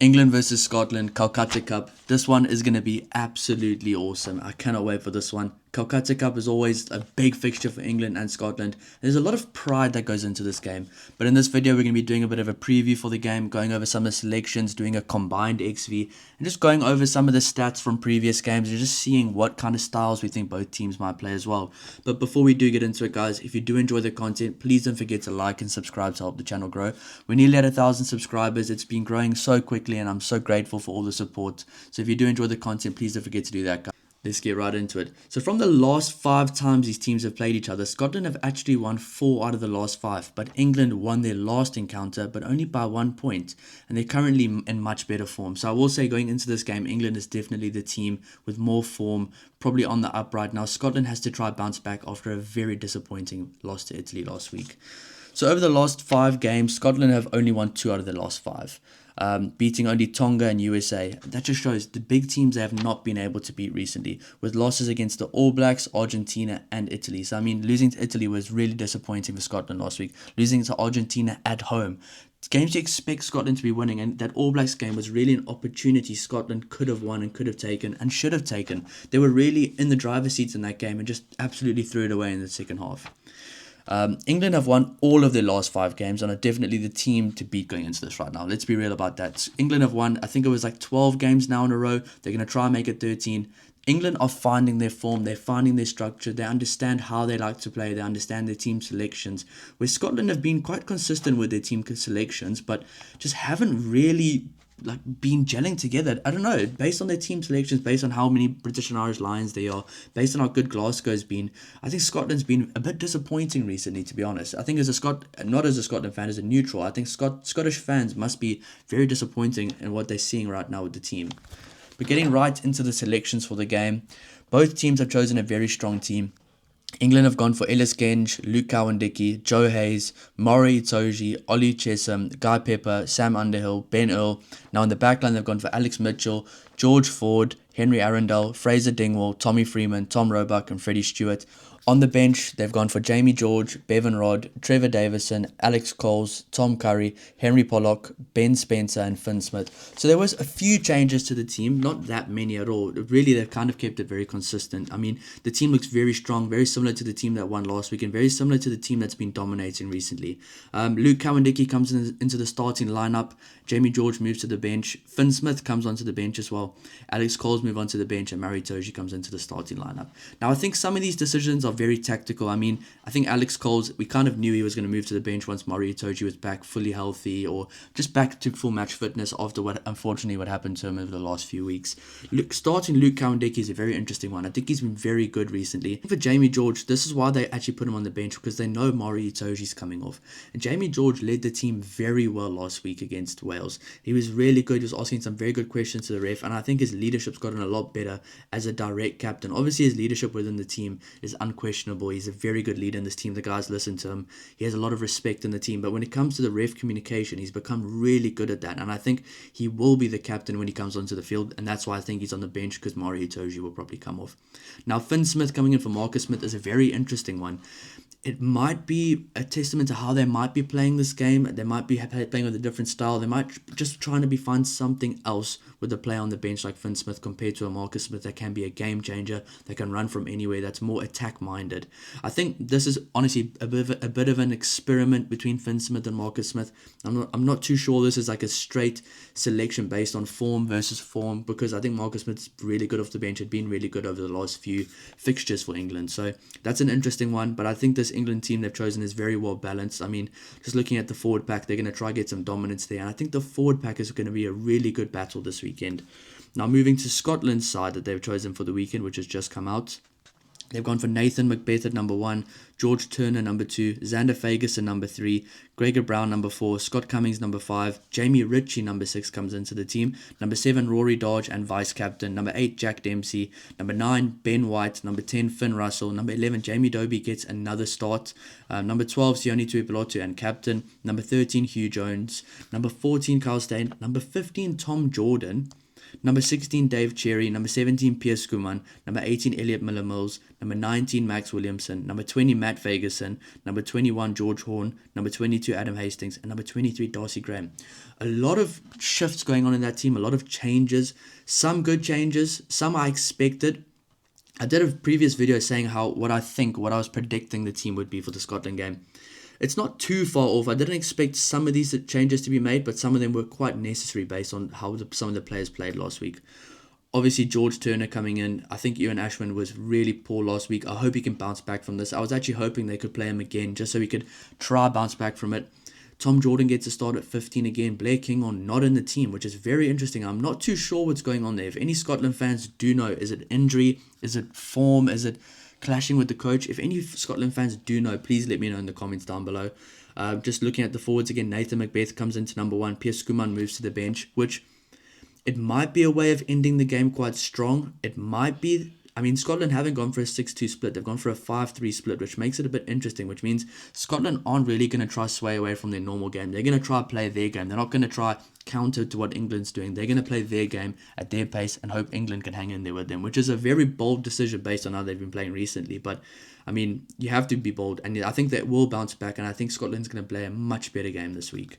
England versus Scotland, Calcutta Cup. This one is going to be absolutely awesome. I cannot wait for this one. Calcutta Cup is always a big fixture for England and Scotland. There's a lot of pride that goes into this game. But in this video, we're going to be doing a bit of a preview for the game, going over some of the selections, doing a combined XV, and just going over some of the stats from previous games and just seeing what kind of styles we think both teams might play as well. But before we do get into it, guys, if you do enjoy the content, please don't forget to like and subscribe to help the channel grow. We're nearly at 1,000 subscribers. It's been growing so quickly, and I'm so grateful for all the support. So if you do enjoy the content, please don't forget to do that, guys. Let's get right into it. So from the last 5 times these teams have played each other, Scotland have actually won 4 out of the last 5, but England won their last encounter, but only by 1 point, and they're currently in much better form. So I will say going into this game, England is definitely the team with more form, probably on the up right now. Scotland has to try bounce back after a very disappointing loss to Italy last week. So over the last 5 games, Scotland have only won 2 out of the last 5. Beating only Tonga and USA. That just shows the big teams they have not been able to beat recently, with losses against the All Blacks, Argentina and Italy. So I mean, losing to Italy was really disappointing for Scotland last week. Losing to Argentina at home, games you expect Scotland to be winning, and that All Blacks game was really an opportunity Scotland could have won and could have taken and should have taken. They were really in the driver's seats in that game and just absolutely threw it away in the second half. England have won all of their last 5 games and are definitely the team to beat going into this right now. Let's be real about that. England have won, I think it was like 12 games now in a row. They're going to try and make it 13. England are finding their form, they're finding their structure, they understand how they like to play, they understand their team selections, where Scotland have been quite consistent with their team selections, but just haven't really been gelling together. I don't know, based on their team selections, based on how many British and Irish Lions they are, based on how good Glasgow's been, I think Scotland's been a bit disappointing recently, to be honest. I think as a not as a Scotland fan, as a neutral, I think Scottish fans must be very disappointing in what they're seeing right now with the team. But getting right into the selections for the game, both teams have chosen a very strong team. England have gone for Ellis Genge, Luke Cowan-Dickie, Joe Hayes, Maury Itoje, Ollie Chesham, Guy Pepper, Sam Underhill, Ben Earl. Now in the backline they've gone for Alex Mitchell, George Ford, Henry Arundel, Fraser Dingwall, Tommy Freeman, Tom Roebuck and Freddie Stewart. On the bench, they've gone for Jamie George, Bevan Rodd, Trevor Davison, Alex Coles, Tom Curry, Henry Pollock, Ben Spencer and Finn Smith. So there was a few changes to the team, not that many at all. Really, they've kind of kept it very consistent. I mean, the team looks very strong, very similar to the team that won last week and very similar to the team that's been dominating recently. Luke Cowan-Dickie comes into the starting lineup. Jamie George moves to the bench. Finn Smith comes onto the bench as well. Alex Coles moves onto the bench and Maury Itoje comes into the starting lineup. Now, I think some of these decisions are very tactical. I mean, I think Alex Coles, we kind of knew he was going to move to the bench once Maury Itoje was back fully healthy or just back to full match fitness after what happened to him over the last few weeks. Starting Luke Cowan-Dickie is a very interesting one. I think he's been very good recently. For Jamie George, this is why they actually put him on the bench, because they know Maury Itoje's coming off. And Jamie George led the team very well last week against Wales. He was really good. He was asking some very good questions to the ref, and I think his leadership's gotten a lot better as a direct captain. Obviously, his leadership within the team is unquestionable. He's a very good leader in this team. The guys listen to him. He has a lot of respect in the team. But when it comes to the ref communication, he's become really good at that. And I think he will be the captain when he comes onto the field. And that's why I think he's on the bench, because Maury Itoje will probably come off. Now, Finn Smith coming in for Marcus Smith is a very interesting one. It might be a testament to how they might be playing this game. They might be playing with a different style. They might just trying to find something else with a player on the bench like Finn Smith compared to a Marcus Smith that can be a game changer, that can run from anywhere, that's more attack-minded. I think this is honestly a bit of an experiment between Finn Smith and Marcus Smith. I'm not too sure this is like a straight selection based on form versus form, because I think Marcus Smith's really good off the bench, had been really good over the last few fixtures for England. So that's an interesting one, but I think this England team they've chosen is very well balanced. I mean, just looking at the forward pack, they're going to try get some dominance there, and I think the forward pack is going to be a really good battle this weekend. Now, moving to Scotland's side that they've chosen for the weekend, which has just come out. They've gone for Nathan Macbeth at number 1, George Turner number 2, Xander Fagerson number 3, Gregor Brown number 4, Scott Cummings number 5, Jamie Ritchie number 6 comes into the team, number 7 Rory Dodge and vice captain, number 8 Jack Dempsey, number 9 Ben White, number 10 Finn Russell, number 11 Jamie Dobie gets another start, number 12 Sione Tuipulotu and captain, number 13 Hugh Jones, number 14 Kyle Steyn, number 15 Tom Jordan. Number 16, Dave Cherry. Number 17, Piers Skuman. Number 18, Elliot Miller-Mills. Number 19, Max Williamson. Number 20, Matt Fagerson. Number 21, George Horn. Number 22, Adam Hastings. And number 23, Darcy Graham. A lot of shifts going on in that team. A lot of changes. Some good changes. Some I expected. I did a previous video saying what I was predicting the team would be for the Scotland game. It's not too far off. I didn't expect some of these changes to be made, but some of them were quite necessary based on how some of the players played last week. Obviously, George Turner coming in. I think Ewan Ashwin was really poor last week. I hope he can bounce back from this. I was actually hoping they could play him again just so he could try bounce back from it. Tom Jordan gets a start at 15 again. Blair Kinghorn not in the team, which is very interesting. I'm not too sure what's going on there. If any Scotland fans do know, is it injury? Is it form? Is it clashing with the coach? If any Scotland fans do know, please let me know in the comments down below. Just looking at the forwards again, Nathan Macbeth comes into number 1. Piers Skuman moves to the bench, which it might be a way of ending the game quite strong. It might be. I mean, Scotland haven't gone for a 6-2 split. They've gone for a 5-3 split, which makes it a bit interesting, which means Scotland aren't really going to try sway away from their normal game. They're going to try play their game. They're not going to try counter to what England's doing. They're going to play their game at their pace and hope England can hang in there with them, which is a very bold decision based on how they've been playing recently. But, I mean, you have to be bold, and I think they will bounce back, and I think Scotland's going to play a much better game this week.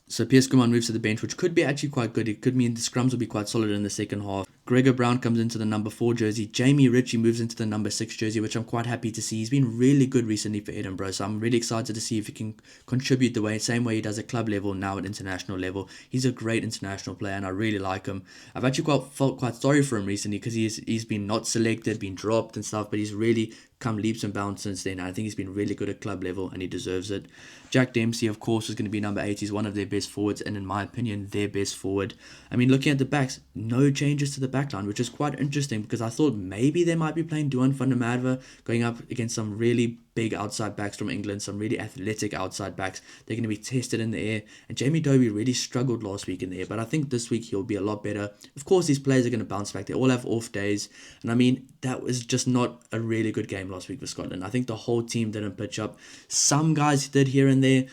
So Piers Skuman moves to the bench, which could be actually quite good. It could mean the scrums will be quite solid in the second half. Gregor Brown comes into the number 4 jersey. Jamie Ritchie moves into the number 6 jersey, which I'm quite happy to see. He's been really good recently for Edinburgh, so I'm really excited to see if he can contribute the same way he does at club level, now at international level. He's a great international player, and I really like him. I've actually felt quite sorry for him recently because he's been not selected, been dropped and stuff, but he's really come leaps and bounds since then. I think he's been really good at club level, and he deserves it. Jack Dempsey, of course, is going to be number 8. He's one of their best forwards, and in my opinion, their best forward. I mean, looking at the backs, no changes to the backline, which is quite interesting because I thought maybe they might be playing Duan van der Merwe going up against some really big outside backs from England, some really athletic outside backs. They're going to be tested in the air, and Jamie Dobie really struggled last week in the air, but I think this week he'll be a lot better. Of course, these players are going to bounce back. They all have off days, and I mean, that was just not a really good game last week for Scotland. I think the whole team didn't pitch up. Some guys did here and there.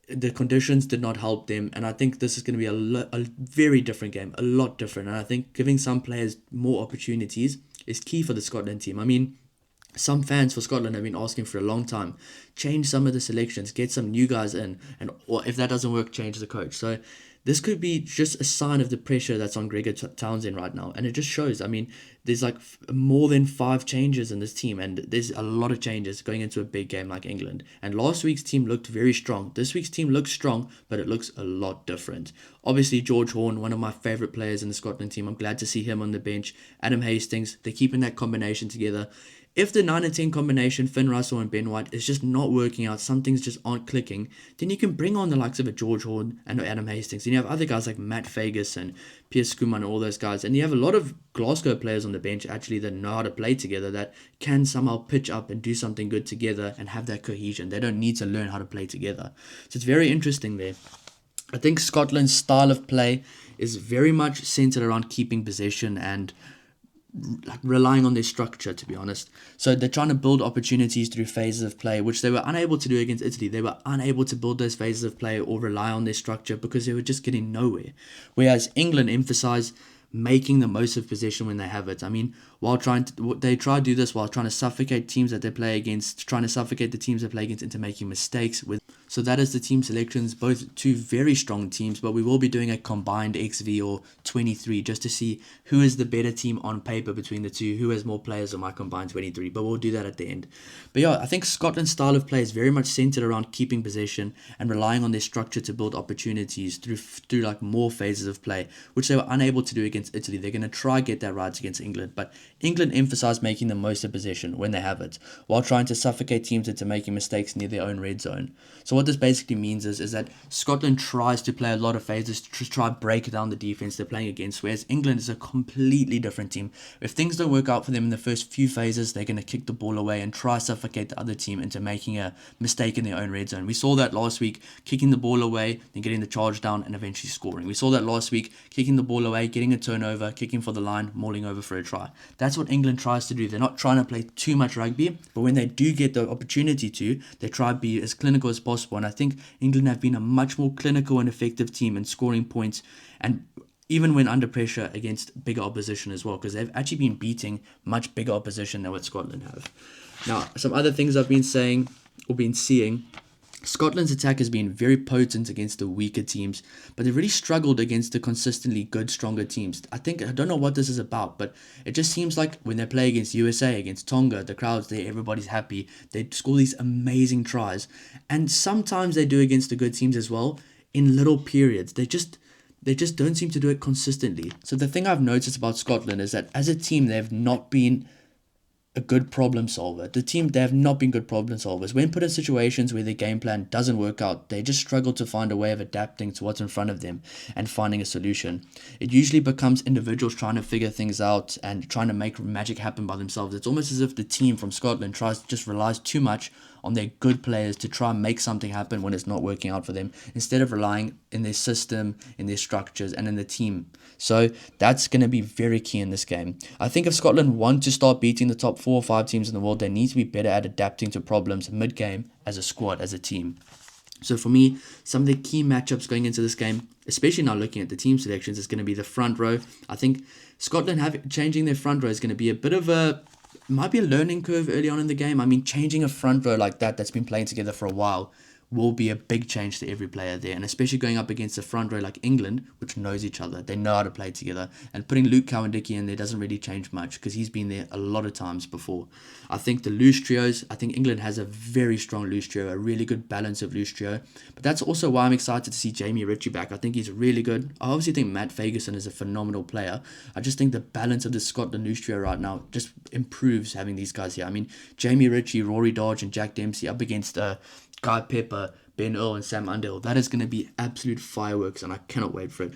The conditions did not help them, and I think this is going to be a very different game, a lot different, and I think giving some players more opportunities is key for the Scotland team. I mean, some fans for Scotland have been asking for a long time, change some of the selections, get some new guys in, or if that doesn't work, change the coach. So this could be just a sign of the pressure that's on Gregor Townsend right now, and it just shows. I mean, there's like more than 5 changes in this team, and there's a lot of changes going into a big game like England. And last week's team looked very strong. This week's team looks strong, but it looks a lot different. Obviously, George Horn, one of my favourite players in the Scotland team. I'm glad to see him on the bench. Adam Hastings, they're keeping that combination together. If the 9 and 10 combination, Finn Russell and Ben White, is just not working out, some things just aren't clicking, then you can bring on the likes of a George Horn and Adam Hastings. And you have other guys like Matt Fagerson, Piers Skuman, and all those guys. And you have a lot of Glasgow players on the bench actually that know how to play together, that can somehow pitch up and do something good together and have that cohesion. They don't need to learn how to play together. So it's very interesting there. I think Scotland's style of play is very much centered around keeping possession and relying on their structure, to be honest. So they're trying to build opportunities through phases of play, which they were unable to do against Italy. They were unable to build those phases of play or rely on their structure because they were just getting nowhere. Whereas England emphasize making the most of possession when they have it. I mean, they try to do this while trying to suffocate teams that they play against, trying to suffocate the teams they play against into making mistakes. So that is the team selections, both two very strong teams, but we will be doing a combined XV or 23 just to see who is the better team on paper between the two, who has more players on my combined 23, but we'll do that at the end. But yeah, I think Scotland's style of play is very much centered around keeping possession and relying on their structure to build opportunities through like more phases of play, which they were unable to do against Italy. They're going to try get that right against England, but England emphasize making the most of possession when they have it, while trying to suffocate teams into making mistakes near their own red zone. So what this basically means is that Scotland tries to play a lot of phases to try to break down the defense they're playing against, whereas England is a completely different team. If things don't work out for them in the first few phases, they're going to kick the ball away and try to suffocate the other team into making a mistake in their own red zone. We saw that last week, kicking the ball away, then getting the charge down and eventually scoring. We saw that last week, kicking the ball away, getting a turnover, kicking for the line, mauling over for a try. That's what England tries to do. They're not trying to play too much rugby, but when they do get the opportunity to, they try to be as clinical as possible. And I think England have been a much more clinical and effective team in scoring points and even when under pressure against bigger opposition as well, because they've actually been beating much bigger opposition than what Scotland have. Now, some other things I've been saying or been seeing, Scotland's attack has been very potent against the weaker teams, but they've really struggled against the consistently good, stronger teams. I don't know what this is about, but it just seems like when they play against USA, against Tonga, the crowds there, everybody's happy. They score these amazing tries, and sometimes they do against the good teams as well in little periods. They just don't seem to do it consistently. So the thing I've noticed about Scotland is that as a team, they've not been a good problem solver. They have not been good problem solvers. When put in situations where their game plan doesn't work out, they just struggle to find a way of adapting to what's in front of them and finding a solution. It usually becomes individuals trying to figure things out and trying to make magic happen by themselves. It's almost as if the team from Scotland relies too much on their good players to try and make something happen when it's not working out for them, instead of relying in their system, in their structures, and in the team. So that's going to be very key in this game. I think if Scotland want to start beating the top 4 or 5 teams in the world, they need to be better at adapting to problems mid-game as a squad, as a team. So for me, some of the key matchups going into this game, especially now looking at the team selections, is going to be the front row. I think Scotland changing their front row is going to be a bit of might be a learning curve early on in the game. I mean, changing a front row like that's been playing together for a while will be a big change to every player there, and especially going up against a front row like England, which knows each other. They know how to play together, and putting Luke Cowan-Dickie in there doesn't really change much because he's been there a lot of times before. I think the loose trios, I think England has a very strong loose trio, a really good balance of loose trio, but that's also why I'm excited to see Jamie Ritchie back. I think he's really good. I obviously think Matt Fagerson is a phenomenal player. I just think the balance of the Scotland loose trio right now just improves having these guys here. I mean, Jamie Ritchie, Rory Dodge and Jack Dempsey up against Guy Pepper, Ben Earl and Sam Underhill. That is going to be absolute fireworks, and I cannot wait for it.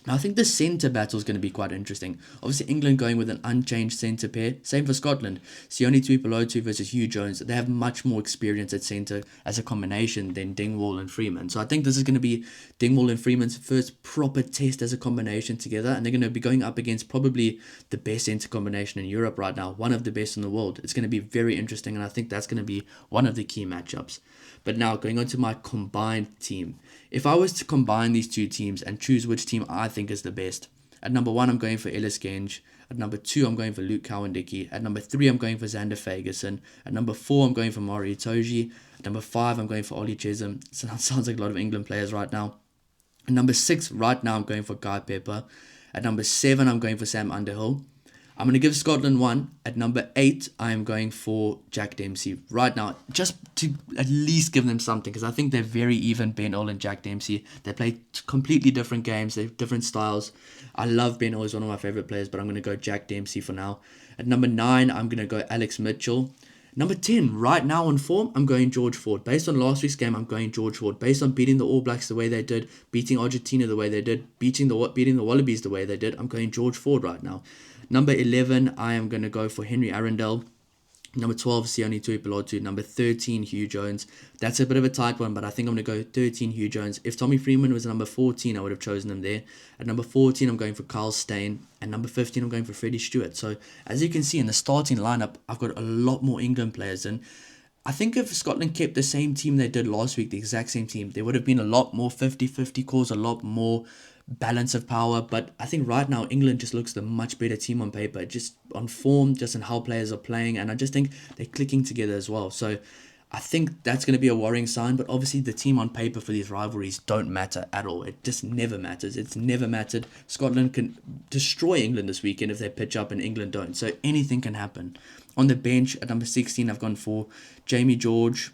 Now, I think the centre battle is going to be quite interesting. Obviously, England going with an unchanged centre pair. Same for Scotland. Sione Tuipulotu versus Hugh Jones. They have much more experience at centre as a combination than Dingwall and Freeman. So I think this is going to be Dingwall and Freeman's first proper test as a combination together. And they're going to be going up against probably the best centre combination in Europe right now. One of the best in the world. It's going to be very interesting, and I think that's going to be one of the key matchups. But now, going on to my combined team. If I was to combine these two teams and choose which team I think is the best, at number 1, I'm going for Ellis Genge. At number 2, I'm going for Luke Cowan-Dickie. At number 3, I'm going for Xander Fagerson. At number 4, I'm going for Mari Itoje. At number 5, I'm going for Ollie Chisholm. Sounds like a lot of England players right now. At number 6, right now, I'm going for Guy Pepper. At number 7, I'm going for Sam Underhill. I'm going to give Scotland 1. At number 8, I am going for Jack Dempsey. Right now, just to at least give them something, because I think they're very even, Ben Earl and Jack Dempsey. They play completely different games. They have different styles. I love Ben Earl. He's one of my favourite players, but I'm going to go Jack Dempsey for now. At number 9, I'm going to go Alex Mitchell. Number 10, right now on form, I'm going George Ford. Based on last week's game, I'm going George Ford. Based on beating the All Blacks the way they did, beating Argentina the way they did, beating the Wallabies the way they did, I'm going George Ford right now. Number 11, I am going to go for Henry Arundel. Number 12, Sione Tuipulotu. Number 13, Hugh Jones. That's a bit of a tight one, but I think I'm going to go 13, Hugh Jones. If Tommy Freeman was number 14, I would have chosen him there. At number 14, I'm going for Kyle Steyn. And number 15, I'm going for Freddie Stewart. So, as you can see in the starting lineup, I've got a lot more England players. And I think if Scotland kept the same team they did last week, the exact same team, there would have been a lot more 50-50 calls, a lot more balance of power. But I think right now England just looks the much better team on paper, just on form, just in how players are playing, and I just think they're clicking together as well. So I think that's going to be a worrying sign, but obviously the team on paper for these rivalries don't matter at all. It just never matters. It's never mattered. Scotland can destroy England this weekend if they pitch up and England don't, so anything can happen. On the bench at number 16, I've gone for Jamie George.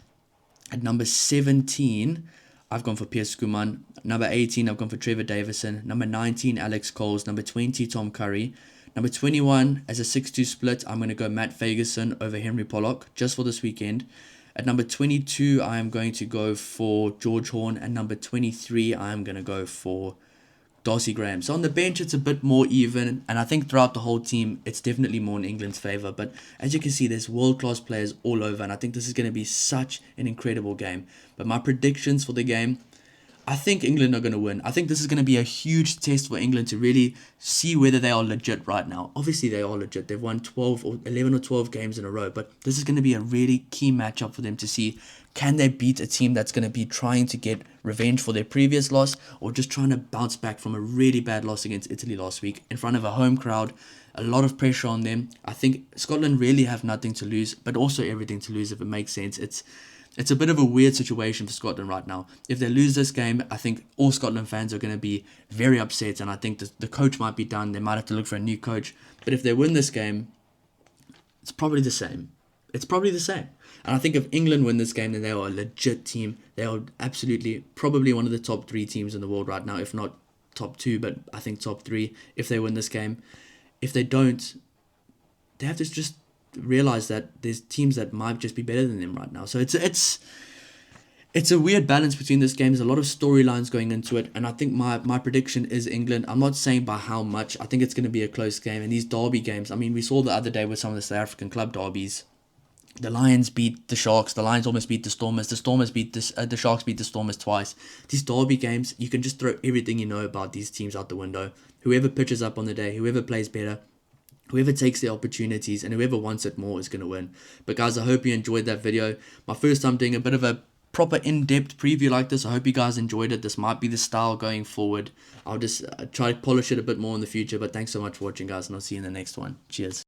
At number 17, I've gone for Piers Skuman. Number 18, I've gone for Trevor Davison. Number 19, Alex Coles. Number 20, Tom Curry. Number 21, as a 6-2 split, I'm going to go Matt Fagerson over Henry Pollock, just for this weekend. At number 22, I am going to go for George Horn. And number 23, I am going to go for Darcy Graham. So on the bench, it's a bit more even, and I think throughout the whole team, it's definitely more in England's favour. But as you can see, there's world-class players all over, and I think this is going to be such an incredible game. But my predictions for the game, I think England are going to win. I think this is going to be a huge test for England to really see whether they are legit right now. Obviously, they are legit. They've won 11 or 12 games in a row, but this is going to be a really key matchup for them to see, Can they beat a team that's going to be trying to get revenge for their previous loss, or just trying to bounce back from a really bad loss against Italy last week in front of a home crowd? A lot of pressure on them. I think Scotland really have nothing to lose, but also everything to lose, if it makes sense. It's a bit of a weird situation for Scotland right now. If they lose this game, I think all Scotland fans are going to be very upset, and I think the coach might be done. They might have to look for a new coach. But if they win this game, it's probably the same. It's probably the same. And I think if England win this game, then they are a legit team. They are absolutely, probably one of the top 3 teams in the world right now, if not top 2, but I think top 3 if they win this game. If they don't, they have to just realize that there's teams that might just be better than them right now. So it's a weird balance between this game. There's a lot of storylines going into it, and I think my prediction is England. I'm not saying by how much. I think it's going to be a close game. And these derby games, I mean, we saw the other day with some of the South African club derbies. The Lions beat the Sharks. The Lions almost beat the Stormers. The Stormers beat the Sharks beat the Stormers twice. These derby games, you can just throw everything you know about these teams out the window. Whoever pitches up on the day, whoever plays better, whoever takes the opportunities, and whoever wants it more is going to win. But guys, I hope you enjoyed that video. My first time doing a bit of a proper in-depth preview like this. I hope you guys enjoyed it. This might be the style going forward. I'll just try to polish it a bit more in the future. But thanks so much for watching, guys, and I'll see you in the next one. Cheers.